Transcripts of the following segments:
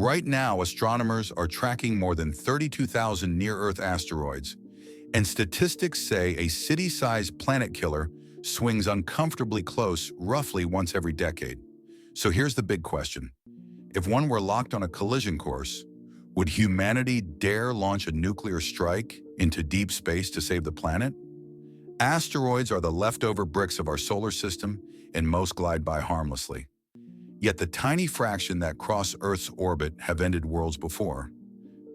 Right now, astronomers are tracking more than 32,000 near-Earth asteroids, and statistics say a city-sized planet killer swings uncomfortably close roughly once every decade. So here's the big question. If one were locked on a collision course, would humanity dare launch a nuclear strike into deep space to save the planet? Asteroids are the leftover bricks of our solar system, and most glide by harmlessly. Yet the tiny fraction that cross Earth's orbit have ended worlds before.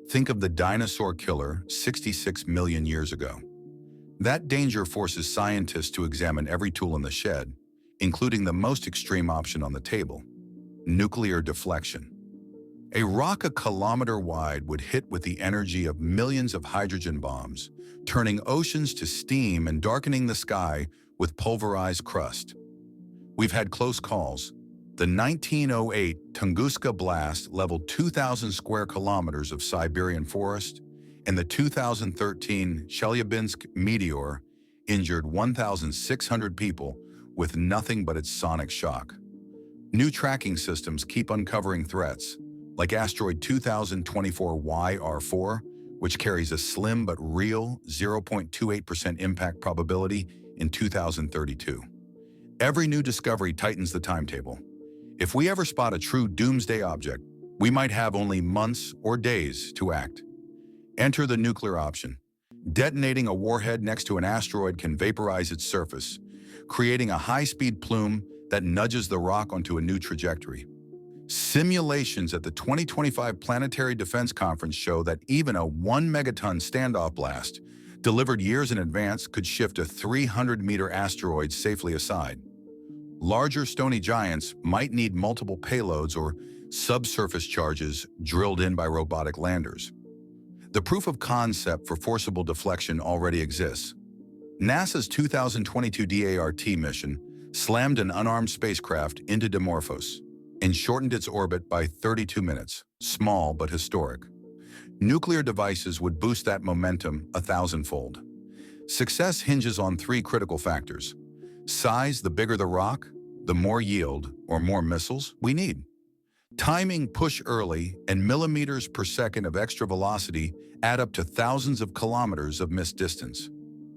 Think of the dinosaur killer 66 million years ago. That danger forces scientists to examine every tool in the shed, including the most extreme option on the table: nuclear deflection. A rock a kilometer wide would hit with the energy of millions of hydrogen bombs, turning oceans to steam and darkening the sky with pulverized crust. We've had close calls. The 1908 Tunguska blast leveled 2,000 square kilometers of Siberian forest, and the 2013 Chelyabinsk meteor injured 1,600 people with nothing but its sonic shock. New tracking systems keep uncovering threats, like Asteroid 2024 YR4, which carries a slim but real 0.28% impact probability in 2032. Every new discovery tightens the timetable. If we ever spot a true doomsday object, we might have only months or days to act. Enter the nuclear option. Detonating a warhead next to an asteroid can vaporize its surface, creating a high-speed plume that nudges the rock onto a new trajectory. Simulations at the 2025 Planetary Defense Conference show that even a 1 megaton standoff blast, delivered years in advance, could shift a 300-meter asteroid safely aside. Larger stony giants might need multiple payloads or subsurface charges drilled in by robotic landers. The proof of concept for forcible deflection already exists. NASA's 2022 DART mission slammed an unarmed spacecraft into Dimorphos and shortened its orbit by 32 minutes, small but historic. Nuclear devices would boost that momentum 1,000-fold. Success hinges on three critical factors. Size: the bigger the rock, the more yield, or more missiles, we need. Timing: push early, and millimeters per second of extra velocity add up to thousands of kilometers of missed distance.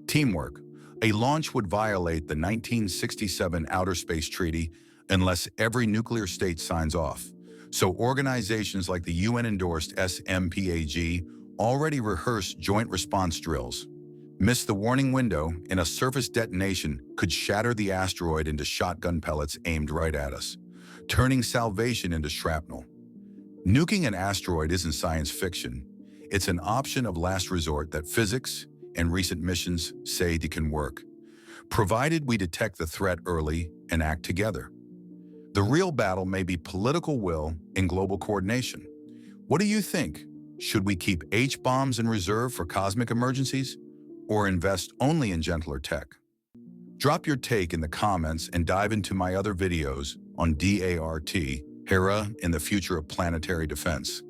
Teamwork: a launch would violate the 1967 Outer Space Treaty unless every nuclear state signs off. So organizations like the UN-endorsed SMPAG already rehearse joint response drills. Miss the warning window, and a surface detonation could shatter the asteroid into shotgun pellets aimed right at us, turning salvation into shrapnel. Nuking an asteroid isn't science fiction. It's an option of last resort that physics and recent missions say it can work, provided we detect the threat early and act together. The real battle may be political will and global coordination. What do you think? Should we keep H-bombs in reserve for cosmic emergencies, or invest only in gentler tech? Drop your take in the comments and dive into my other videos on DART, Hera, and the future of planetary defense.